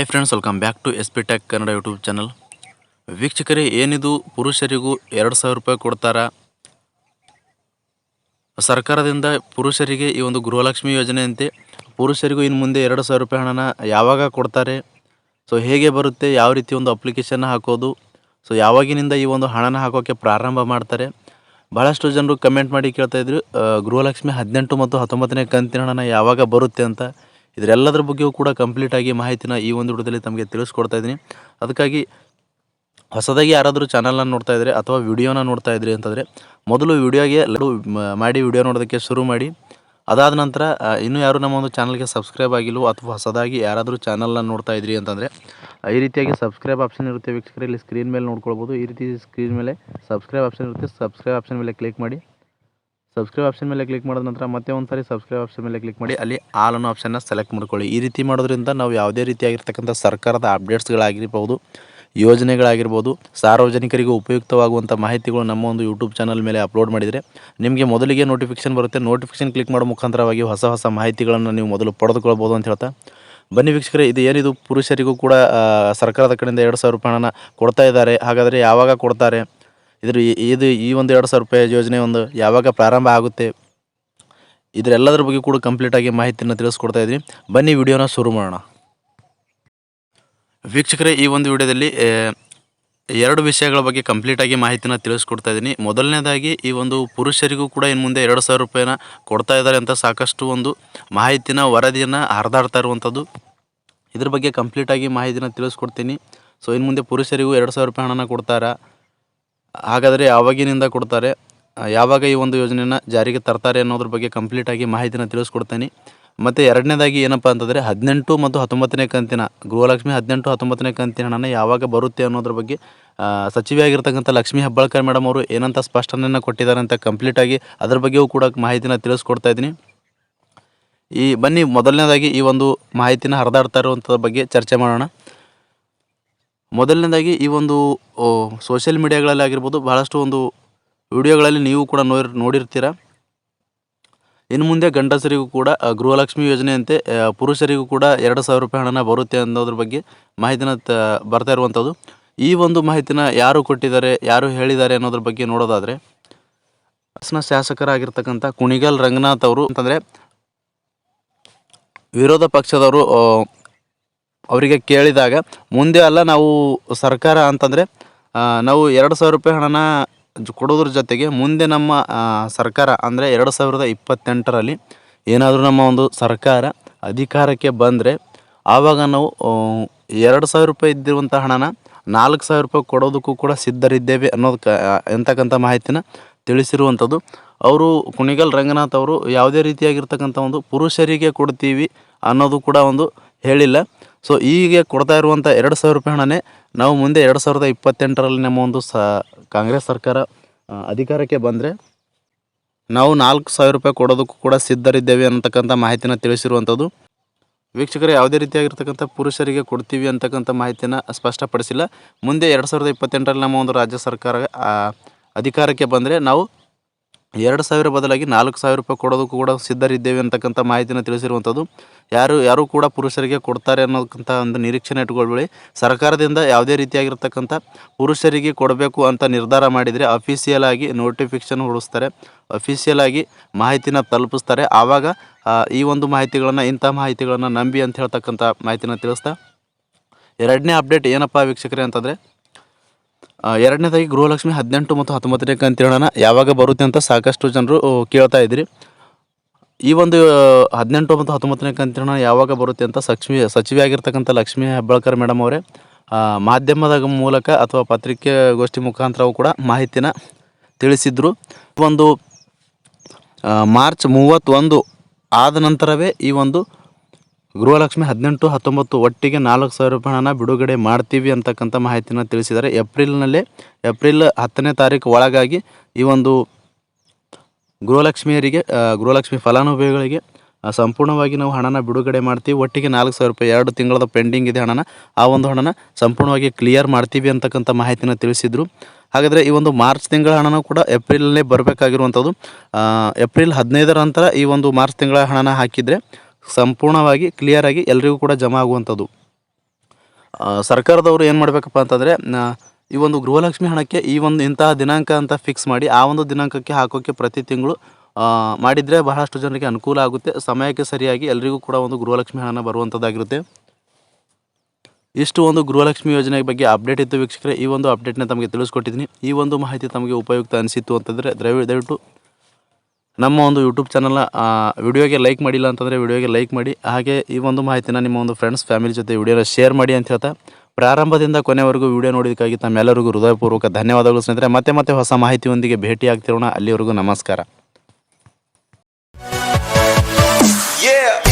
High friends, welcome back to S P tech Kannada YouTube channel. ವೀಕ್ಷಕರೇ, ಏನಿದು ಪುರುಷರಿಗೂ 2,000 ರೂಪಾಯಿ ಕೊಡ್ತಾರಾ ಸರ್ಕಾರದಿಂದ? ಪುರುಷರಿಗೆ ಈ ಒಂದು ಗೃಹಲಕ್ಷ್ಮಿ ಯೋಜನೆಯಂತೆ ಪುರುಷರಿಗೂ ಇನ್ನು ಮುಂದೆ 2,000 ರೂಪಾಯಿ ಹಣನ ಯಾವಾಗ ಕೊಡ್ತಾರೆ? ಸೊ ಹೇಗೆ ಬರುತ್ತೆ, ಯಾವ ರೀತಿ ಒಂದು ಅಪ್ಲಿಕೇಶನ್ ಹಾಕೋದು, ಸೊ ಯಾವಾಗಿನಿಂದ ಈ ಒಂದು ಹಣನ ಹಾಕೋಕ್ಕೆ ಪ್ರಾರಂಭ ಮಾಡ್ತಾರೆ? ಭಾಳಷ್ಟು ಜನರು ಕಮೆಂಟ್ ಮಾಡಿ ಕೇಳ್ತಾಯಿದ್ರು, ಗೃಹಲಕ್ಷ್ಮಿ 18 ಮತ್ತು 19ನೇ ಕಂತಿನ ಹಣನ ಯಾವಾಗ ಬರುತ್ತೆ ಅಂತ. ಇದರೆಲ್ಲದರ ಬಗ್ಗೆಯೂ ಕೂಡ ಕಂಪ್ಲೀಟಾಗಿ ಮಾಹಿತಿನ ಈ ಒಂದು ವಿಡಿಯೋದಲ್ಲಿ ತಮಗೆ ತಿಳಿಸ್ಕೊಡ್ತಾ ಇದ್ದೀನಿ. ಅದಕ್ಕಾಗಿ ಹೊಸದಾಗಿ ಯಾರಾದರೂ ಚಾನಲ್ನ ನೋಡ್ತಾ ಇದ್ದರೆ ಅಥವಾ ವಿಡಿಯೋನ ನೋಡ್ತಾ ಇದ್ರಿ ಅಂತಂದರೆ ಮೊದಲು ವಿಡಿಯೋಗೆ ಮಾಡಿ ವಿಡಿಯೋ ನೋಡೋದಕ್ಕೆ ಶುರು ಮಾಡಿ. ಅದಾದ ನಂತರ ಇನ್ನೂ ಯಾರು ನಮ್ಮ ಒಂದು ಚಾನಲ್ಗೆ ಸಬ್ಸ್ಕ್ರೈಬ್ ಆಗಿಲ್ಲವೋ ಅಥವಾ ಹೊಸದಾಗಿ ಯಾರಾದರೂ ಚಾನಲ್ನ ನೋಡ್ತಾ ಇದ್ರಿ ಅಂತಂದರೆ ಈ ರೀತಿಯಾಗಿ ಸಬ್ಸ್ಕ್ರೈಬ್ ಆಪ್ಷನ್ ಇರುತ್ತೆ ವೀಕ್ಷಕರೇ, ಇಲ್ಲಿ ಸ್ಕ್ರೀನ್ ಮೇಲೆ ನೋಡ್ಕೊಳ್ಬೋದು. ಈ ರೀತಿ ಸ್ಕ್ರೀನ್ ಮೇಲೆ ಸಬ್ಸ್ಕ್ರೈಬ್ ಆಪ್ಷನ್ ಇರುತ್ತೆ. ಸಬ್ಸ್ಕ್ರೈಬ್ ಆಪ್ಷನ್ ಮೇಲೆ ಕ್ಲಿಕ್ ಮಾಡಿ. ಸಬ್ಸ್ಕ್ರೈಬ್ ಆಪ್ಷನ್ ಮೇಲೆ ಕ್ಲಿಕ್ ಮಾಡಿದ ನಂತರ ಮತ್ತೆ ಒಂದು ಸಾರಿ ಸಬ್ಸ್ಕ್ರೈಬ್ ಆಪ್ಷನ್ ಮೇಲೆ ಕ್ಲಿಕ್ ಮಾಡಿ ಅಲ್ಲಿ ಆಲ್ ಅನ್ನೋ ಆಪ್ಷನ್ನ ಸೆಲೆಕ್ಟ್ ಮಾಡ್ಕೊಳ್ಳಿ. ಈ ರೀತಿ ಮಾಡೋದ್ರಿಂದ ನಾವು ಯಾವುದೇ ರೀತಿಯಾಗಿರ್ತಕ್ಕಂಥ ಸರ್ಕಾರದ ಅಪ್ಡೇಟ್ಸ್ಗಳಾಗಿರ್ಬೋದು, ಯೋಜನೆಗಳಾಗಿರ್ಬೋದು, ಸಾರ್ವಜನಿಕರಿಗೆ ಉಪಯುಕ್ತವಾಗುವಂಥ ಮಾಹಿತಿಗಳು ನಮ್ಮ ಒಂದು ಯೂಟ್ಯೂಬ್ ಚಾನಲ್ ಮೇಲೆ ಅಪ್ಲೋಡ್ ಮಾಡಿದರೆ ನಿಮಗೆ ಮೊದಲಿಗೆ ನೋಟಿಫಿಕೇಷನ್ ಬರುತ್ತೆ. ನೋಟಿಫಿಕೇಷನ್ ಕ್ಲಿಕ್ ಮಾಡೋ ಮುಖಾಂತರವಾಗಿ ಹೊಸ ಮಾಹಿತಿಗಳನ್ನು ನೀವು ಮೊದಲು ಪಡೆದುಕೊಳ್ಬೋದು ಅಂತ ಹೇಳ್ತಾ, ಬನ್ನಿ ವೀಕ್ಷಕರೇ, ಇದು ಏನಿದು ಪುರುಷರಿಗೂ ಕೂಡ ಸರ್ಕಾರದ ಕಡೆಯಿಂದ 2,000 ರೂಪಾಯಿ ಹಣನ ಕೊಡ್ತಾ ಇದ್ದಾರೆ. ಹಾಗಾದರೆ ಯಾವಾಗ ಕೊಡ್ತಾರೆ? ಈ ಒಂದು 2,000 ರೂಪಾಯಿ ಯೋಜನೆ ಒಂದು ಯಾವಾಗ ಪ್ರಾರಂಭ ಆಗುತ್ತೆ? ಇದರೆಲ್ಲದರ ಬಗ್ಗೆ ಕೂಡ ಕಂಪ್ಲೀಟಾಗಿ ಮಾಹಿತಿಯನ್ನು ತಿಳಿಸ್ಕೊಡ್ತಾ ಇದ್ದೀನಿ. ಬನ್ನಿ ವಿಡಿಯೋನ ಶುರು ಮಾಡೋಣ. ವೀಕ್ಷಕರೇ, ಈ ಒಂದು ವಿಡಿಯೋದಲ್ಲಿ 2 ವಿಷಯಗಳ ಬಗ್ಗೆ ಕಂಪ್ಲೀಟಾಗಿ ಮಾಹಿತಿನ ತಿಳಿಸ್ಕೊಡ್ತಾ ಇದ್ದೀನಿ. ಮೊದಲನೇದಾಗಿ, ಈ ಒಂದು ಪುರುಷರಿಗೂ ಕೂಡ ಇನ್ನು ಮುಂದೆ 2,000 ರೂಪಾಯಿನ ಕೊಡ್ತಾ ಇದ್ದಾರೆ ಅಂತ ಸಾಕಷ್ಟು ಒಂದು ಮಾಹಿತಿನ ವರದಿಯನ್ನು ಹರಿದಾಡ್ತಾ ಇರುವಂಥದ್ದು. ಇದ್ರ ಬಗ್ಗೆ ಕಂಪ್ಲೀಟಾಗಿ ಮಾಹಿತಿನ ತಿಳಿಸ್ಕೊಡ್ತೀನಿ. ಸೊ ಇನ್ನು ಮುಂದೆ ಪುರುಷರಿಗೂ 2,000 ರೂಪಾಯಿ ಹಣನ ಕೊಡ್ತಾರಾ? ಹಾಗಾದರೆ ಯಾವಾಗಿನಿಂದ ಕೊಡ್ತಾರೆ, ಯಾವಾಗ ಈ ಒಂದು ಯೋಜನೆಯನ್ನು ಜಾರಿಗೆ ತರ್ತಾರೆ ಅನ್ನೋದ್ರ ಬಗ್ಗೆ ಕಂಪ್ಲೀಟಾಗಿ ಮಾಹಿತಿನ ತಿಳಿಸ್ಕೊಡ್ತೀನಿ. ಮತ್ತು ಎರಡನೇದಾಗಿ ಏನಪ್ಪ ಅಂತಂದರೆ 18 ಮತ್ತು 19ನೇ ಕಂತಿನ ಗೃಹಲಕ್ಷ್ಮಿ 18, 19ನೇ ಕಂತಿನ ಹಣನ ಯಾವಾಗ ಬರುತ್ತೆ ಅನ್ನೋದ್ರ ಬಗ್ಗೆ ಸಚಿವೆಯಾಗಿರ್ತಕ್ಕಂಥ ಲಕ್ಷ್ಮೀ ಹೆಬ್ಬಾಳ್ಕರ್ ಮೇಡಮ್ ಅವರು ಏನಂತ ಸ್ಪಷ್ಟನೆಯನ್ನು ಕೊಟ್ಟಿದ್ದಾರೆ ಅಂತ ಕಂಪ್ಲೀಟಾಗಿ ಅದ್ರ ಬಗ್ಗೆಯೂ ಕೂಡ ಮಾಹಿತಿನ ತಿಳಿಸ್ಕೊಡ್ತಾ ಇದ್ದೀನಿ. ಬನ್ನಿ ಮೊದಲನೇದಾಗಿ ಈ ಒಂದು ಮಾಹಿತಿನ ಹರಿದಾಡ್ತಾ ಇರುವಂಥದ್ರ ಬಗ್ಗೆ ಚರ್ಚೆ ಮಾಡೋಣ. ಮೊದಲನೇದಾಗಿ, ಈ ಒಂದು ಸೋಷಿಯಲ್ ಮೀಡಿಯಾಗಳಲ್ಲಿ ಆಗಿರ್ಬೋದು, ಭಾಳಷ್ಟು ಒಂದು ವಿಡಿಯೋಗಳಲ್ಲಿ ನೀವು ಕೂಡ ನೋಡಿರ್ತೀರ. ಇನ್ನು ಮುಂದೆ ಗಂಡಸರಿಗೂ ಕೂಡ ಗೃಹಲಕ್ಷ್ಮಿ ಯೋಜನೆಯಂತೆ ಪುರುಷರಿಗೂ ಕೂಡ 2,000 ರೂಪಾಯಿ ಹಣನ ಬರುತ್ತೆ ಅನ್ನೋದ್ರ ಬಗ್ಗೆ ಮಾಹಿತಿನ ಬರ್ತಾ ಇರುವಂಥದ್ದು. ಈ ಒಂದು ಮಾಹಿತಿನ ಯಾರು ಕೊಟ್ಟಿದ್ದಾರೆ, ಯಾರು ಹೇಳಿದ್ದಾರೆ ಅನ್ನೋದ್ರ ಬಗ್ಗೆ ನೋಡೋದಾದರೆ, ಹಾಸನ ಶಾಸಕರಾಗಿರ್ತಕ್ಕಂಥ ಕುಣಿಗಲ್ ರಂಗನಾಥ್ ಅವರು ಅಂತಂದರೆ ವಿರೋಧ ಪಕ್ಷದವರು ಅವರಿಗೆ ಕೇಳಿದಾಗ, ಮುಂದೆ ಅಲ್ಲ ನಾವು ಸರ್ಕಾರ ಅಂತಂದರೆ ನಾವು 2,000 ರೂಪಾಯಿ ಹಣನ ಕೊಡೋದ್ರ ಜೊತೆಗೆ ಮುಂದೆ ನಮ್ಮ ಸರ್ಕಾರ ಅಂದರೆ 2028ರಲ್ಲಿ ಏನಾದರೂ ನಮ್ಮ ಒಂದು ಸರ್ಕಾರ ಅಧಿಕಾರಕ್ಕೆ ಬಂದರೆ ಆವಾಗ ನಾವು 2,000 ರೂಪಾಯಿ ಇದ್ದಿರುವಂಥ ಹಣನ 4,000 ರೂಪಾಯಿ ಕೊಡೋದಕ್ಕೂ ಕೂಡ ಸಿದ್ಧರಿದ್ದೇವೆ ಅಂತಕ್ಕಂಥ ಮಾಹಿತಿನ ತಿಳಿಸಿರುವಂಥದ್ದು. ಅವರು ಕುಣಿಗಲ್ ರಂಗನಾಥ್ ಅವರು ಯಾವುದೇ ರೀತಿಯಾಗಿರ್ತಕ್ಕಂಥ ಒಂದು ಪುರುಷರಿಗೆ ಕೊಡ್ತೀವಿ ಅನ್ನೋದು ಕೂಡ ಒಂದು ಹೇಳಿಲ್ಲ. ಸೊ ಹೀಗೆ ಕೊಡ್ತಾ ಇರುವಂಥ 2,000 ರೂಪಾಯಿ ಹಣನೇ ನಾವು ಮುಂದೆ 2028ರಲ್ಲಿ ನಮ್ಮ ಒಂದು ಕಾಂಗ್ರೆಸ್ ಸರ್ಕಾರ ಅಧಿಕಾರಕ್ಕೆ ಬಂದರೆ ನಾವು 4,000 ರೂಪಾಯಿ ಕೊಡೋದಕ್ಕೂ ಕೂಡ ಸಿದ್ಧರಿದ್ದೇವೆ ಅನ್ನತಕ್ಕಂಥ ಮಾಹಿತಿನ ತಿಳಿಸಿರುವಂಥದ್ದು. ವೀಕ್ಷಕರೇ, ಯಾವುದೇ ರೀತಿಯಾಗಿರ್ತಕ್ಕಂಥ ಪುರುಷರಿಗೆ ಕೊಡ್ತೀವಿ ಅಂತಕ್ಕಂಥ ಮಾಹಿತಿನ ಸ್ಪಷ್ಟಪಡಿಸಿಲ್ಲ. ಮುಂದೆ 2028ರಲ್ಲಿ ನಮ್ಮ ಒಂದು ರಾಜ್ಯ ಸರ್ಕಾರ ಅಧಿಕಾರಕ್ಕೆ ಬಂದರೆ ನಾವು 2,000 ಬದಲಾಗಿ 4,000 ರೂಪಾಯಿ ಕೊಡೋದಕ್ಕೂ ಕೂಡ ಸಿದ್ಧರಿದ್ದೇವೆ ಅಂತಕ್ಕಂಥ ಮಾಹಿತಿನ ತಿಳಿಸಿರುವಂಥದ್ದು. ಯಾರು ಕೂಡ ಪುರುಷರಿಗೆ ಕೊಡ್ತಾರೆ ಅನ್ನೋಕ್ಕಂಥ ಒಂದು ನಿರೀಕ್ಷೆನ ಇಟ್ಕೊಳ್ಬೇಡಿ. ಸರ್ಕಾರದಿಂದ ಯಾವುದೇ ರೀತಿಯಾಗಿರ್ತಕ್ಕಂಥ ಪುರುಷರಿಗೆ ಕೊಡಬೇಕು ಅಂತ ನಿರ್ಧಾರ ಮಾಡಿದರೆ ಅಫಿಷಿಯಲ್ ಆಗಿ ನೋಟಿಫಿಕೇಷನ್ ಹೊರಡಿಸ್ತಾರೆ, ಅಫಿಷಿಯಲ್ ಆಗಿ ಮಾಹಿತಿನ ತಲುಪಿಸ್ತಾರೆ. ಆವಾಗ ಈ ಒಂದು ಮಾಹಿತಿಗಳನ್ನು, ಇಂಥ ಮಾಹಿತಿಗಳನ್ನು ನಂಬಿ ಅಂತ ಹೇಳ್ತಕ್ಕಂಥ ಮಾಹಿತಿನ ತಿಳಿಸ್ತಾ, ಎರಡನೇ ಅಪ್ಡೇಟ್ ಏನಪ್ಪ ವೀಕ್ಷಕರೇ ಅಂತಂದರೆ, ಎರಡನೇದಾಗಿ ಗೃಹಲಕ್ಷ್ಮಿ 18 ಮತ್ತು 19ನೇ ಕಂತಿನ ಹಣ ಯಾವಾಗ ಬರುತ್ತೆ ಅಂತ ಸಾಕಷ್ಟು ಜನರು ಕೇಳ್ತಾ ಇದ್ರಿ. ಈ ಒಂದು 18 ಮತ್ತು 19ನೇ ಕಂತಿನ ಹಣ ಯಾವಾಗ ಬರುತ್ತೆ ಅಂತ ಸಚಿವೆಯಾಗಿರ್ತಕ್ಕಂಥ ಲಕ್ಷ್ಮೀ ಹೆಬ್ಬಾಳ್ಕರ್ ಮೇಡಮ್ ಅವರೇ ಮಾಧ್ಯಮದ ಮೂಲಕ ಅಥವಾ ಪತ್ರಿಕಾಗೋಷ್ಠಿ ಮುಖಾಂತರವೂ ಕೂಡ ಮಾಹಿತಿನ ತಿಳಿಸಿದ್ರು. ಒಂದು ಮಾರ್ಚ್ 31 ಆದ ನಂತರವೇ ಈ ಒಂದು ಗೃಹಲಕ್ಷ್ಮಿ 18, 19 ಒಟ್ಟಿಗೆ 4,000 ರೂಪಾಯಿ ಹಣ ಬಿಡುಗಡೆ ಮಾಡ್ತೀವಿ ಅಂತಕ್ಕಂಥ ಮಾಹಿತಿನ ತಿಳಿಸಿದ್ದಾರೆ. ಏಪ್ರಿಲ್ 10ನೇ ತಾರೀಕು ಒಳಗಾಗಿ ಈ ಒಂದು ಗೃಹಲಕ್ಷ್ಮಿ ಫಲಾನುಭವಿಗಳಿಗೆ ಸಂಪೂರ್ಣವಾಗಿ ನಾವು ಹಣನ ಬಿಡುಗಡೆ ಮಾಡ್ತೀವಿ. ಒಟ್ಟಿಗೆ 4,000 ರೂಪಾಯಿ 2 ತಿಂಗಳದ ಪೆಂಡಿಂಗ್ ಇದೆ ಹಣನ, ಆ ಒಂದು ಹಣನ ಸಂಪೂರ್ಣವಾಗಿ ಕ್ಲಿಯರ್ ಮಾಡ್ತೀವಿ ಅಂತಕ್ಕಂಥ ಮಾಹಿತಿನ ತಿಳಿಸಿದರು. ಹಾಗಾದರೆ ಈ ಒಂದು ಮಾರ್ಚ್ ತಿಂಗಳ ಹಣನೂ ಕೂಡ ಏಪ್ರಿಲಲ್ಲೇ ಬರಬೇಕಾಗಿರುವಂಥದ್ದು. ಏಪ್ರಿಲ್ 15ರ ನಂತರ ಈ ಒಂದು ಮಾರ್ಚ್ ತಿಂಗಳ ಹಣನ ಹಾಕಿದರೆ ಸಂಪೂರ್ಣವಾಗಿ ಕ್ಲಿಯರಾಗಿ ಎಲ್ರಿಗೂ ಕೂಡ ಜಮಾ ಆಗುವಂಥದ್ದು. ಸರ್ಕಾರದವರು ಏನು ಮಾಡಬೇಕಪ್ಪ ಅಂತಂದರೆ ಈ ಒಂದು ಗೃಹಲಕ್ಷ್ಮಿ ಹಣಕ್ಕೆ ಈ ಒಂದು ಇಂತಹ ದಿನಾಂಕ ಅಂತ ಫಿಕ್ಸ್ ಮಾಡಿ ಆ ಒಂದು ದಿನಾಂಕಕ್ಕೆ ಹಾಕೋಕ್ಕೆ ಪ್ರತಿ ತಿಂಗಳು ಮಾಡಿದರೆ ಬಹಳಷ್ಟು ಜನರಿಗೆ ಅನುಕೂಲ ಆಗುತ್ತೆ. ಸಮಯಕ್ಕೆ ಸರಿಯಾಗಿ ಎಲ್ರಿಗೂ ಕೂಡ ಒಂದು ಗೃಹಲಕ್ಷ್ಮಿ ಹಣ ಬರುವಂಥದ್ದಾಗಿರುತ್ತೆ. ಇಷ್ಟು ಒಂದು ಗೃಹಲಕ್ಷ್ಮಿ ಯೋಜನೆ ಬಗ್ಗೆ ಅಪ್ಡೇಟ್ ಇತ್ತು ವೀಕ್ಷಕರೇ. ಈ ಒಂದು ಅಪ್ಡೇಟ್ನ ತಮಗೆ ತಿಳಿಸ್ಕೊಟ್ಟಿದ್ದೀನಿ. ಈ ಒಂದು ಮಾಹಿತಿ ತಮಗೆ ಉಪಯುಕ್ತ ಅನಿಸಿತ್ತು ಅಂತಂದರೆ ದಯವಿಟ್ಟು ನಮ್ಮ ಒಂದು ಯೂಟ್ಯೂಬ್ ಚಾನಲ್ನ ವಿಡಿಯೋಗೆ ಲೈಕ್ ಮಾಡಿಲ್ಲ ಅಂತಂದರೆ ವಿಡಿಯೋಗೆ ಲೈಕ್ ಮಾಡಿ. ಹಾಗೆ ಈ ಒಂದು ಮಾಹಿತಿನ ನಿಮ್ಮ ಒಂದು ಫ್ರೆಂಡ್ಸ್ ಫ್ಯಾಮಿಲಿ ಜೊತೆ ವಿಡಿಯೋನ ಶೇರ್ ಮಾಡಿ ಅಂತ ಹೇಳ್ತಾ, ಪ್ರಾರಂಭದಿಂದ ಕೊನೆವರೆಗೂ ವಿಡಿಯೋ ನೋಡೋದಕ್ಕಾಗಿ ತಮ್ಮೆಲ್ಲರಿಗೂ ಹೃದಯಪೂರ್ವಕ ಧನ್ಯವಾದಗಳು ಸ್ನೇಹಿತರೆ. ಮತ್ತೆ ಹೊಸ ಮಾಹಿತಿಯೊಂದಿಗೆ ಭೇಟಿ ಆಗ್ತಿರೋಣ. ಅಲ್ಲಿವರೆಗೂ ನಮಸ್ಕಾರ. Yeah.